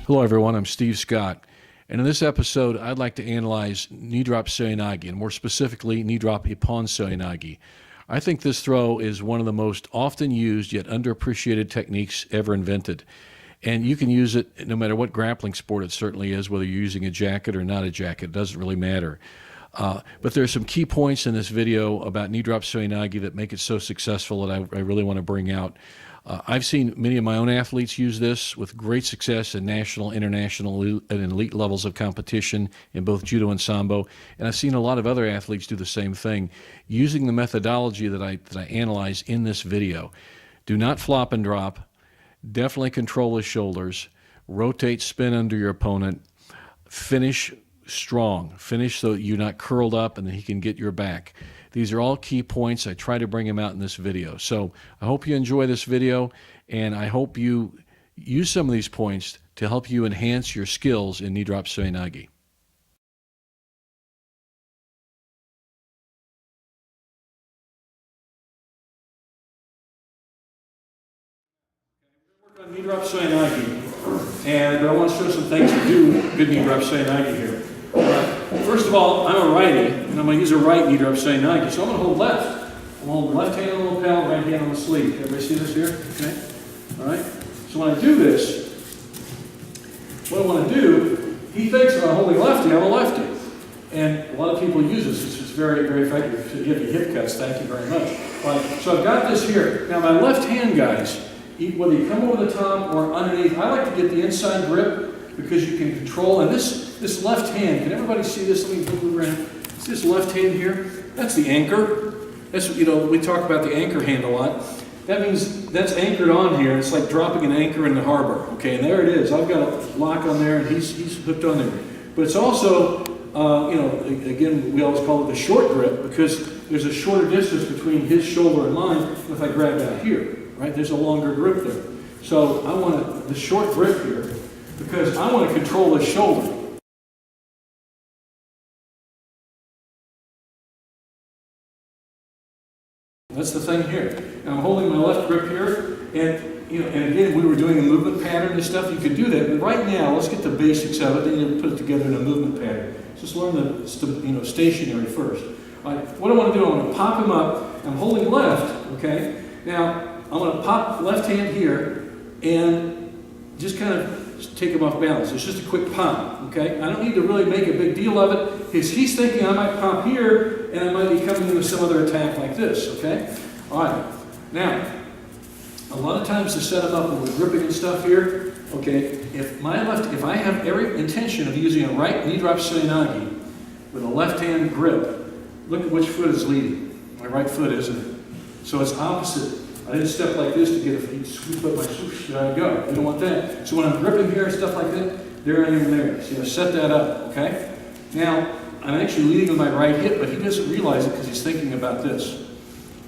Hello everyone, I'm Steve Scott, and in this episode I'd like to analyze knee drop Seoi Nage, and more specifically knee drop Ippon Seoi Nage. I think this throw is one of the most often used yet underappreciated techniques ever invented. And you can use it no matter what grappling sport it certainly is, whether you're using a jacket or not a jacket, it doesn't really matter. But there are some key points in this video about knee drop Seoi Nage that make it so successful that I really want to bring out. I've seen many of my own athletes use this with great success in national, international, and elite levels of competition in both Judo and Sambo. And I've seen a lot of other athletes do the same thing using the methodology that I analyze in this video. Do not flop and drop. Definitely control the shoulders. Rotate, spin under your opponent. Finish strong. Finish so you're not curled up and then he can get your back. These are all key points. I try to bring them out in this video. So I hope you enjoy this video, and I hope you use some of these points to help you enhance your skills in knee drop Seoi Nage. We're going to work on knee drop Seoi Nage, and I want to show some things to do good knee drop Seoi Nage here. First of all, I'm a righty, and I'm going to use a right knee drop Seoi Nage. So I'm going to hold left. I'm going to hold left hand on the lapel, right hand on the sleeve. Everybody see this here? Okay? All right? So when I do this, what I want to do, he thinks if I'm holding lefty, I'm a lefty. And a lot of people use this. It's very, very effective to give you hip cuts. Thank you very much. Right, so I've got this here. Now my left hand, guys, whether you come over the top or underneath, I like to get the inside grip because you can control. And this left hand, can everybody see this? Let me move around. See this left hand here? That's the anchor. That's, we talk about the anchor hand a lot. That means that's anchored on here. It's like dropping an anchor in the harbor. Okay, and there it is. I've got a lock on there, and he's hooked on there. But it's also, again, we always call it the short grip because there's a shorter distance between his shoulder and mine. And if I grab out here, right, there's a longer grip there. So I want the short grip here because I want to control the shoulder. That's the thing here. And I'm holding my left grip here, and and again, we were doing a movement pattern and stuff. You could do that, but right now, let's get the basics of it. Then you put it together in a movement pattern. Just learn the stationary first. All right. What I want to do, I want to pop him up. I'm holding left. Okay. Now I'm going to pop left hand here, and just kind of take him off balance. It's just a quick pop. Okay. I don't need to really make a big deal of it because he's thinking I might pop here. And I might be coming in with some other attack like this, okay? All right. Now, a lot of times to set them up when we're gripping and stuff here, okay, if I have every intention of using a right knee drop Seoi Nage with a left hand grip, look at which foot is leading. My right foot, isn't it? So it's opposite. I didn't step like this to get a scoop up my swoosh, there I go. You don't want that. So when I'm gripping here and stuff like that, there I am there. So set that up, okay? Now, I'm actually leading with my right hip, but he doesn't realize it because he's thinking about this.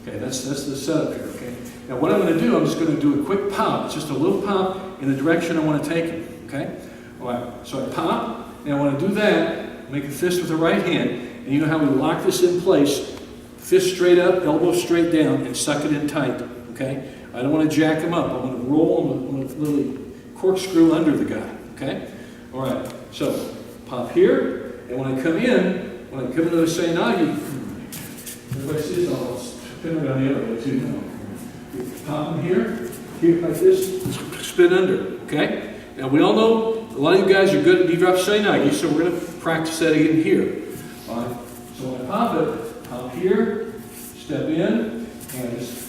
Okay, that's the setup here, okay? Now what I'm going to do, I'm just going to do a quick pop. It's just a little pop in the direction I want to take him, okay? All right, so I pop, and I want to do that, make a fist with the right hand, and you know how we lock this in place, fist straight up, elbow straight down, and suck it in tight, okay? I don't want to jack him up. I want to roll, I'm going to literally corkscrew under the guy, okay? All right, so pop here. And when I come into the Seoi Nage, everybody sees I'll spin it on the other way too now. You pop them here like this, spin under, okay? Now we all know a lot of you guys are good at knee drop Seoi Nage, so we're going to practice that again here. All right? So when I pop here, step in, and just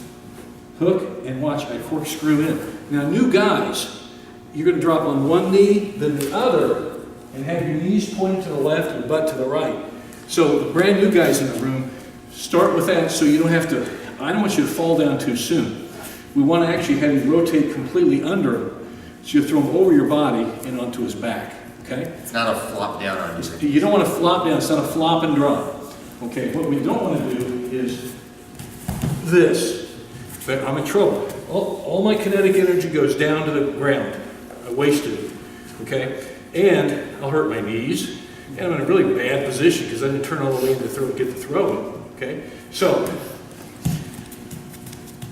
hook, and watch, I corkscrew in. Now new guys, you're going to drop on one knee, then the other, and have your knees pointing to the left and butt to the right. So the brand new guys in the room, start with that so you don't have to, I don't want you to fall down too soon. We want to actually have you rotate completely under him. So you throw him over your body and onto his back, okay? It's not a flop down on you. You don't want to flop down, it's not a flop and drop. Okay, what we don't want to do is this. But I'm in trouble. All my kinetic energy goes down to the ground. I wasted it, okay? And I'll hurt my knees, and I'm in a really bad position because I didn't turn all the way in to get the throw in, okay? So,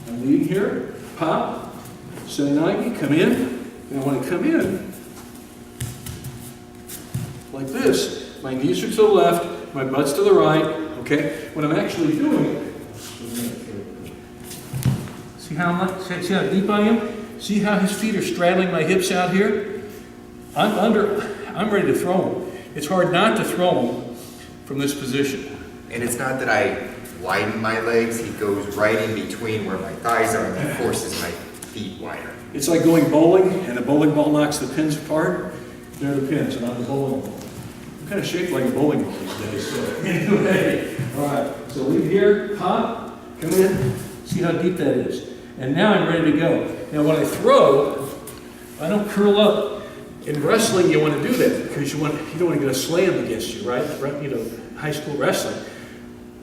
I'm leading here, pop, Seoi Nage, come in, and when I come in, like this. My knees are to the left, my butt's to the right, okay? What I'm actually doing, see how deep I am? See how his feet are straddling my hips out here? I'm ready to throw him. It's hard not to throw him from this position. And it's not that I widen my legs, he goes right in between where my thighs are and he forces my feet wider. It's like going bowling, and a bowling ball knocks the pins apart. They're the pins, and I'm the bowling ball. I'm kind of shaped like a bowling ball these days. So anyway, all right. So leave here, pop, come in. See how deep that is. And now I'm ready to go. Now when I throw, I don't curl up. In wrestling, you want to do that because you don't want to get a slam against you, right? You know, high school wrestling.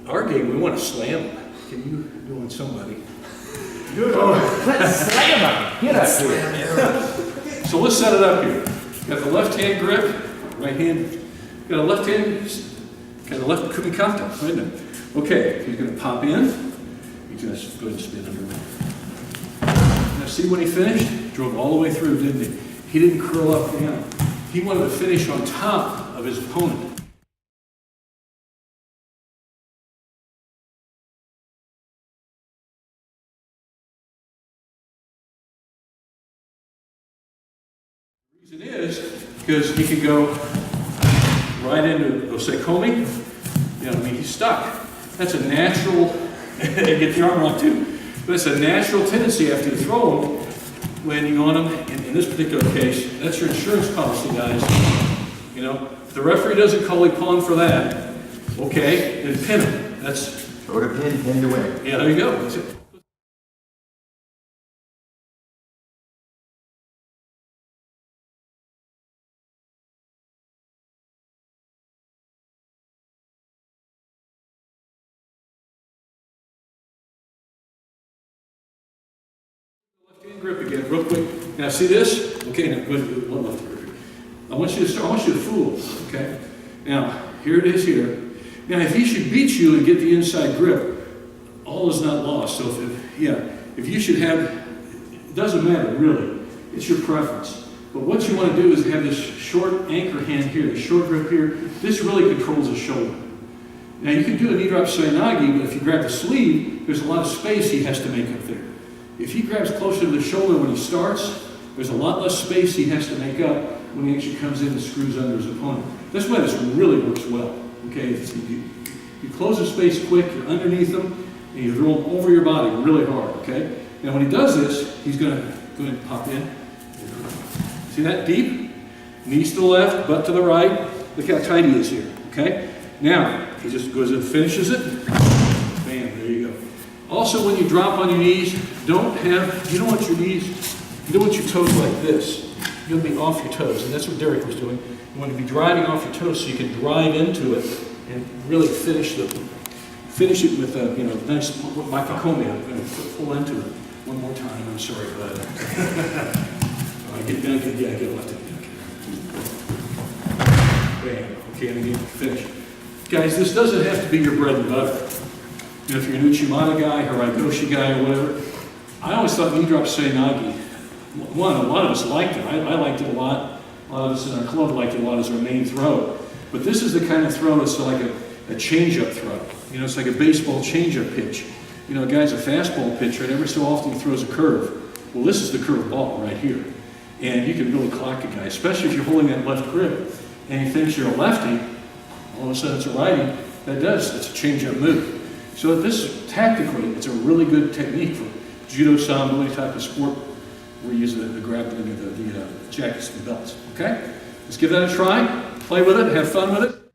Our game, we want to slam them. Can you do on somebody? Judo. Let's slam him. Get up here. So let's set it up here. Got the left hand grip, right hand. Got a left hand, kind of left, could be cuffed up, right now. Okay, he's going to pop in. He's going to go ahead and spin under. Now see when he finished? Drove all the way through, didn't he? He didn't curl up and down. He wanted to finish on top of his opponent. The reason is because he could go right into Osekomi. You know, I mean, he's stuck. That's a natural, get the arm off too, but it's a natural tendency after you throw him, landing on him. In this particular case, that's your insurance policy, guys. You know, if the referee doesn't call Ippon for that, okay, then pin him. That's Throw the pin to win. yeah, there you go. That's it. Left hand grip again, real quick. Now see this? Okay, now good. One left grip. I want you to fool, okay? Now, here it is here. Now, if he should beat you and get the inside grip, all is not lost. So if you should have, it doesn't matter really. It's your preference. But what you want to do is have this short anchor hand here, the short grip here. This really controls the shoulder. Now, you can do a knee drop Seoi Nage, but if you grab the sleeve, there's a lot of space he has to make up there. If he grabs closer to the shoulder when he starts, there's a lot less space he has to make up when he actually comes in and screws under his opponent. That's why this really works well. Okay, you close the space quick, you're underneath him, and you throw him over your body really hard. Okay. Now when he does this, he's going to go ahead and pop in. See that deep? Knees to the left, butt to the right. Look how tight he is here. Okay. Now he just goes and finishes it. Bam. There you go. Also, when you drop on your knees, you don't want your toes like this. You'll be off your toes, and that's what Derek was doing. You want to be driving off your toes so you can drive into it and really finish it with a nice wakikomi. I'm going to pull into it one more time. I'm sorry for that. Get left in. Bam. Okay, and again, finish. Guys, this doesn't have to be your bread and butter. You know, if you're an Uchimata guy, Haragoshi guy, or whatever. I always thought knee drop Seoi Nage. A lot of us liked it. I liked it a lot. A lot of us in our club liked it a lot as our main throw. But this is the kind of throw that's like a change-up throw. You know, it's like a baseball change-up pitch. You know, a guy's a fastball pitcher, and every so often he throws a curve. Well, this is the curve ball right here. And you can really clock a guy, especially if you're holding that left grip and he thinks you're a lefty, all of a sudden it's a righty. It's a change-up move. So tactically, it's a really good technique for Judo, Sambo, any type of sport where you use the grappling or the jackets and belts. Okay? Let's give that a try. Play with it. Have fun with it.